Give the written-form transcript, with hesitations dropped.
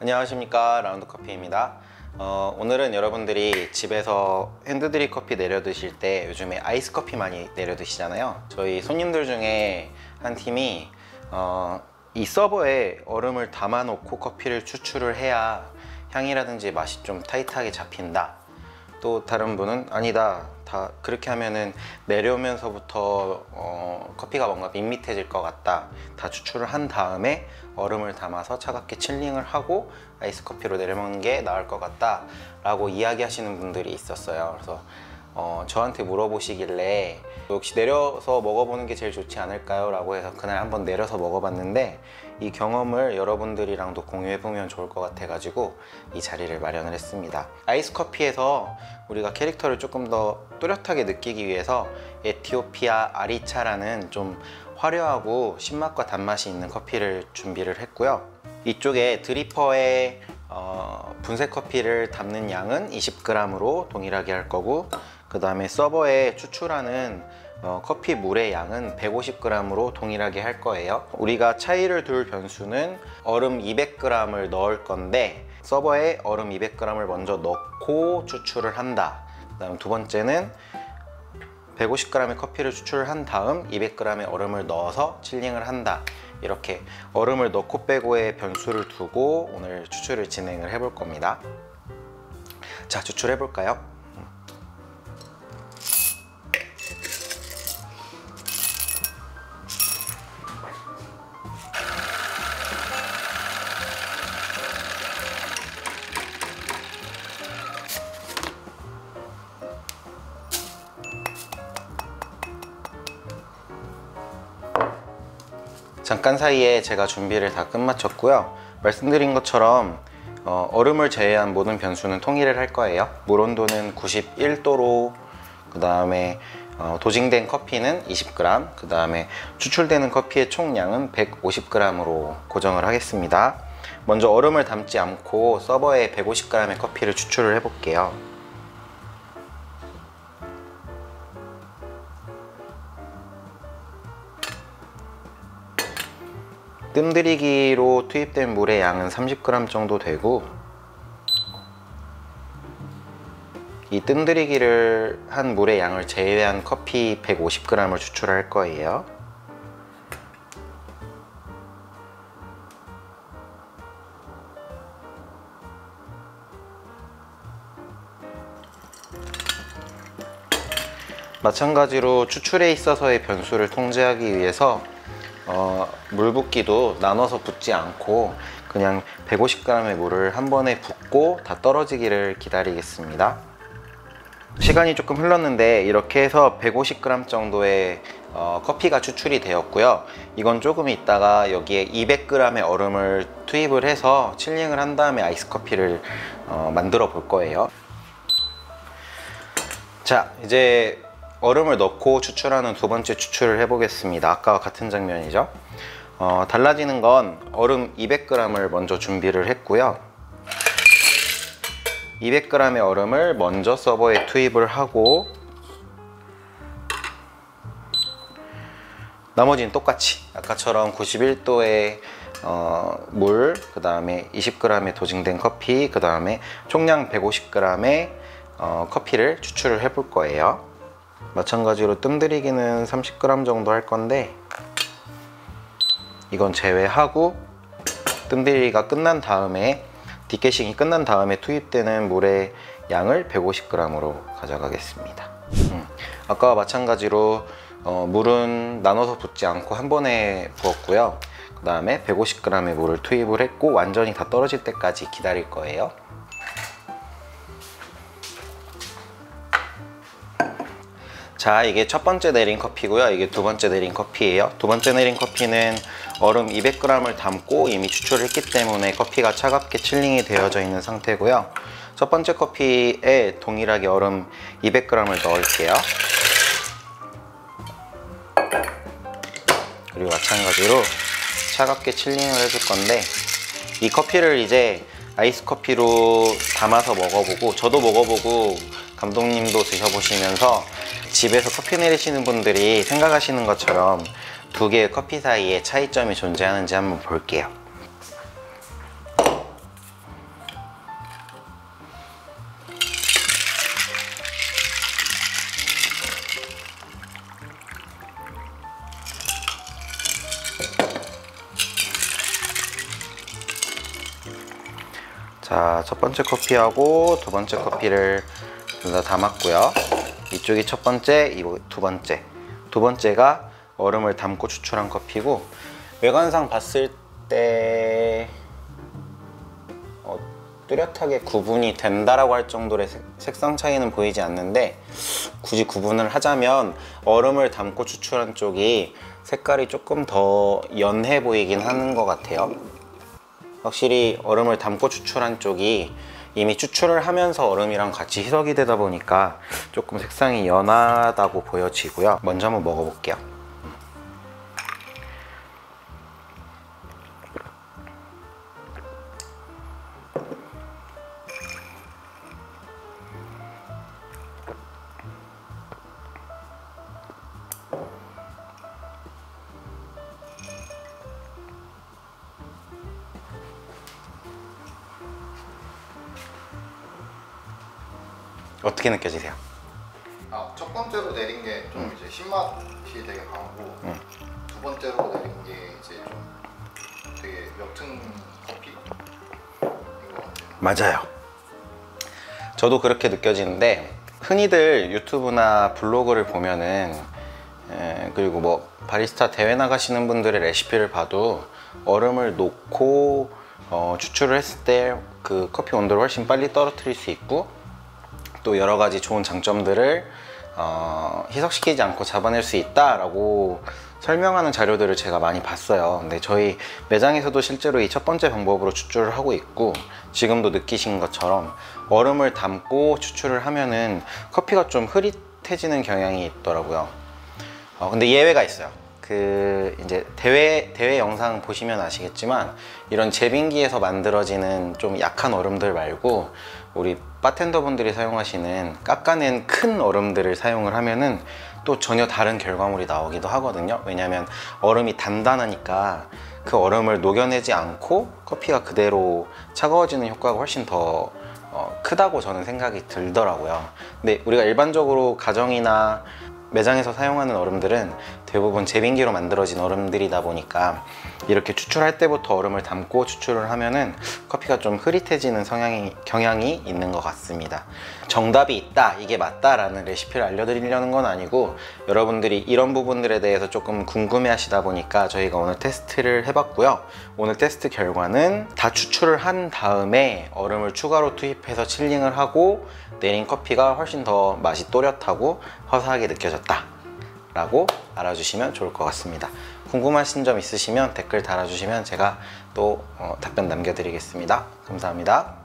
안녕하십니까, 라운드커피입니다. 오늘은 여러분들이 집에서 핸드드립 커피 내려 드실 때 요즘에 아이스 커피 많이 내려 드시잖아요. 저희 손님들 중에 한 팀이 이 서버에 얼음을 담아 놓고 커피를 추출을 해야 향이라든지 맛이 좀 타이트하게 잡힌다. 또 다른 분은 아니다, 다 그렇게 하면은 내려오면서부터 커피가 뭔가 밋밋해질 것 같다, 다 추출을 한 다음에 얼음을 담아서 차갑게 칠링을 하고 아이스 커피로 내려먹는 게 나을 것 같다 라고 이야기하시는 분들이 있었어요. 그래서 저한테 물어보시길래 역시 내려서 먹어보는 게 제일 좋지 않을까요? 라고 해서 그날 한번 내려서 먹어봤는데 이 경험을 여러분들이랑도 공유해보면 좋을 것 같아 가지고 이 자리를 마련을 했습니다. 아이스 커피에서 우리가 캐릭터를 조금 더 뚜렷하게 느끼기 위해서 에티오피아 아리차라는 좀 화려하고 신맛과 단맛이 있는 커피를 준비를 했고요. 이쪽에 드리퍼에 분쇄 커피를 담는 양은 20g으로 동일하게 할 거고, 그 다음에 서버에 추출하는 커피 물의 양은 150g으로 동일하게 할 거예요. 우리가 차이를 둘 변수는 얼음 200g을 넣을 건데 서버에 얼음 200g을 먼저 넣고 추출을 한다. 그 다음 두 번째는 150g의 커피를 추출한 다음 200g의 얼음을 넣어서 칠링을 한다. 이렇게 얼음을 넣고 빼고의 변수를 두고 오늘 추출을 진행을 해볼 겁니다. 자, 추출해 볼까요? 잠깐 사이에 제가 준비를 다 끝마쳤고요. 말씀드린 것처럼 얼음을 제외한 모든 변수는 통일을 할 거예요. 물 온도는 91도로, 그 다음에 도징된 커피는 20g, 그 다음에 추출되는 커피의 총량은 150g으로 고정을 하겠습니다. 먼저 얼음을 담지 않고 서버에 150g의 커피를 추출을 해 볼게요. 뜸들이기로 투입된 물의 양은 30g 정도 되고, 이 뜸들이기를 한 물의 양을 제외한 커피 150g을 추출할 거예요. 마찬가지로 추출에 있어서의 변수를 통제하기 위해서 물 붓기도 나눠서 붓지 않고 그냥 150g의 물을 한 번에 붓고 다 떨어지기를 기다리겠습니다. 시간이 조금 흘렀는데 이렇게 해서 150g 정도의 커피가 추출이 되었고요. 이건 조금 있다가 여기에 200g의 얼음을 투입을 해서 칠링을 한 다음에 아이스 커피를 만들어 볼 거예요. 자, 이제 얼음을 넣고 추출하는 두 번째 추출을 해보겠습니다. 아까와 같은 장면이죠. 달라지는 건 얼음 200g을 먼저 준비를 했고요. 200g의 얼음을 먼저 서버에 투입을 하고 나머지는 똑같이 아까처럼 91도의 물, 그 다음에 20g의 도징된 커피, 그 다음에 총량 150g의 커피를 추출을 해볼 거예요. 마찬가지로 뜸들이기는 30g 정도 할 건데 이건 제외하고 뜸들이기가 끝난 다음에 디캐싱이 끝난 다음에 투입되는 물의 양을 150g으로 가져가겠습니다. 아까와 마찬가지로 물은 나눠서 붓지 않고 한 번에 부었고요. 그 다음에 150g의 물을 투입을 했고 완전히 다 떨어질 때까지 기다릴 거예요. 자, 이게 첫 번째 내린 커피고요. 이게 두 번째 내린 커피예요. 두 번째 내린 커피는 얼음 200g을 담고 이미 추출을 했기 때문에 커피가 차갑게 칠링이 되어져 있는 상태고요. 첫 번째 커피에 동일하게 얼음 200g을 넣을게요. 그리고 마찬가지로 차갑게 칠링을 해줄 건데 이 커피를 이제 아이스 커피로 담아서 먹어보고 저도 먹어보고 감독님도 드셔보시면서 집에서 커피 내리시는 분들이 생각하시는 것처럼 두 개의 커피 사이에 차이점이 존재하는지 한번 볼게요. 자, 첫 번째 커피하고 두 번째 커피를 둘 다 담았고요. 이쪽이 첫 번째, 이거 두 번째. 두 번째가 얼음을 담고 추출한 커피고, 외관상 봤을 때 뚜렷하게 구분이 된다라고 할 정도의 색상 차이는 보이지 않는데, 굳이 구분을 하자면 얼음을 담고 추출한 쪽이 색깔이 조금 더 연해 보이긴 하는 것 같아요. 확실히 얼음을 담고 추출한 쪽이 이미 추출을 하면서 얼음이랑 같이 희석이 되다 보니까 조금 색상이 연하다고 보여지고요. 먼저 한번 먹어볼게요. 어떻게 느껴지세요? 첫 번째로 내린 게 좀 이제 신맛이 되게 강하고, 두 번째로 내린 게 이제 좀 되게 옅은 커피인 것 같아요. 맞아요. 저도 그렇게 느껴지는데, 흔히들 유튜브나 블로그를 보면은 그리고 뭐 바리스타 대회 나가시는 분들의 레시피를 봐도 얼음을 놓고 추출을 했을 때 그 커피 온도를 훨씬 빨리 떨어뜨릴 수 있고, 또 여러 가지 좋은 장점들을 희석시키지 않고 잡아낼 수 있다라고 설명하는 자료들을 제가 많이 봤어요. 근데 저희 매장에서도 실제로 이 첫 번째 방법으로 추출을 하고 있고, 지금도 느끼신 것처럼 얼음을 담고 추출을 하면은 커피가 좀 흐릿해지는 경향이 있더라고요. 근데 예외가 있어요. 이제 대회 영상 보시면 아시겠지만, 이런 제빙기에서 만들어지는 좀 약한 얼음들 말고 우리 바텐더 분들이 사용하시는 깎아낸 큰 얼음들을 사용을 하면은 또 전혀 다른 결과물이 나오기도 하거든요. 왜냐하면 얼음이 단단하니까 그 얼음을 녹여내지 않고 커피가 그대로 차가워지는 효과가 훨씬 더 크다고 저는 생각이 들더라고요. 근데 우리가 일반적으로 가정이나 매장에서 사용하는 얼음들은 대부분 제빙기로 만들어진 얼음들이다 보니까 이렇게 추출할 때부터 얼음을 담고 추출을 하면은 커피가 좀 흐릿해지는 경향이 있는 것 같습니다. 정답이 있다, 이게 맞다라는 레시피를 알려드리려는 건 아니고, 여러분들이 이런 부분들에 대해서 조금 궁금해 하시다 보니까 저희가 오늘 테스트를 해봤고요. 오늘 테스트 결과는 다 추출을 한 다음에 얼음을 추가로 투입해서 칠링을 하고 내린 커피가 훨씬 더 맛이 또렷하고 화사하게 느껴졌다 라고 알아주시면 좋을 것 같습니다. 궁금하신 점 있으시면 댓글 달아주시면 제가 또 답변 남겨드리겠습니다. 감사합니다.